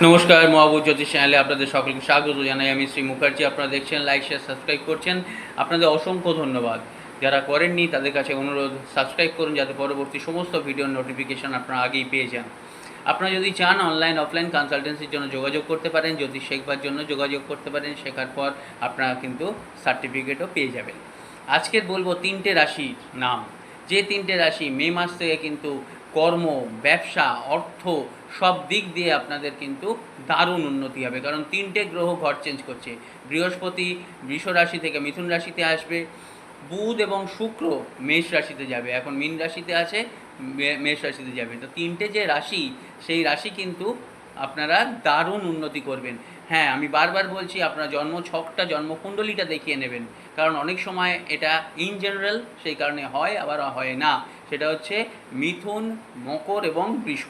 নমস্কার, মহাবুর জ্যোতিষ চ্যানেলে আপনাদের সকলকে স্বাগত জানাই। আমি শ্রী মুখার্জি। আপনারা দেখছেন, লাইক শেয়ার সাবস্ক্রাইব করছেন, আপনাদের অসংখ্য ধন্যবাদ। যারা করেননি তাদের কাছে অনুরোধ, সাবস্ক্রাইব করুন যাতে পরবর্তী সমস্ত ভিডিওর নোটিফিকেশান আপনারা আগেই পেয়ে যান। আপনারা যদি চান অনলাইন অফলাইন কনসালটেন্সির জন্য যোগাযোগ করতে পারেন, জ্যোতিষ শেখবার জন্য যোগাযোগ করতে পারেন। শেখার পর আপনারা কিন্তু সার্টিফিকেটও পেয়ে যাবেন। আজকের বলবো 3টে রাশির নাম, যে 3টে রাশি মে মাস থেকে কিন্তু কর্ম, ব্যবসা, অর্থ সব দিক দিয়ে আপনাদের কিন্তু দারুণ উন্নতি হবে। কারণ 3টে গ্রহ ঘর চেঞ্জ করছে। বৃহস্পতি বৃষ রাশি থেকে মিথুন রাশিতে আসবে, বুধ এবং শুক্র মেষ রাশিতে যাবে, এখন মীন রাশিতে আছে, মেষ রাশিতে যাবে। তো 3টে যে রাশি, সেই রাশি কিন্তু আপনারা দারুণ উন্নতি করবেন। হ্যাঁ, আমি বারবার বলছি আপনার জন্মছকটা, জন্মকুণ্ডলীটা দেখিয়ে নেবেন, কারণ অনেক সময় এটা ইন জেনারেল, সেই কারণে হয় আবার হয় না। সেটা হচ্ছে মিথুন, মকর এবং বৃষ।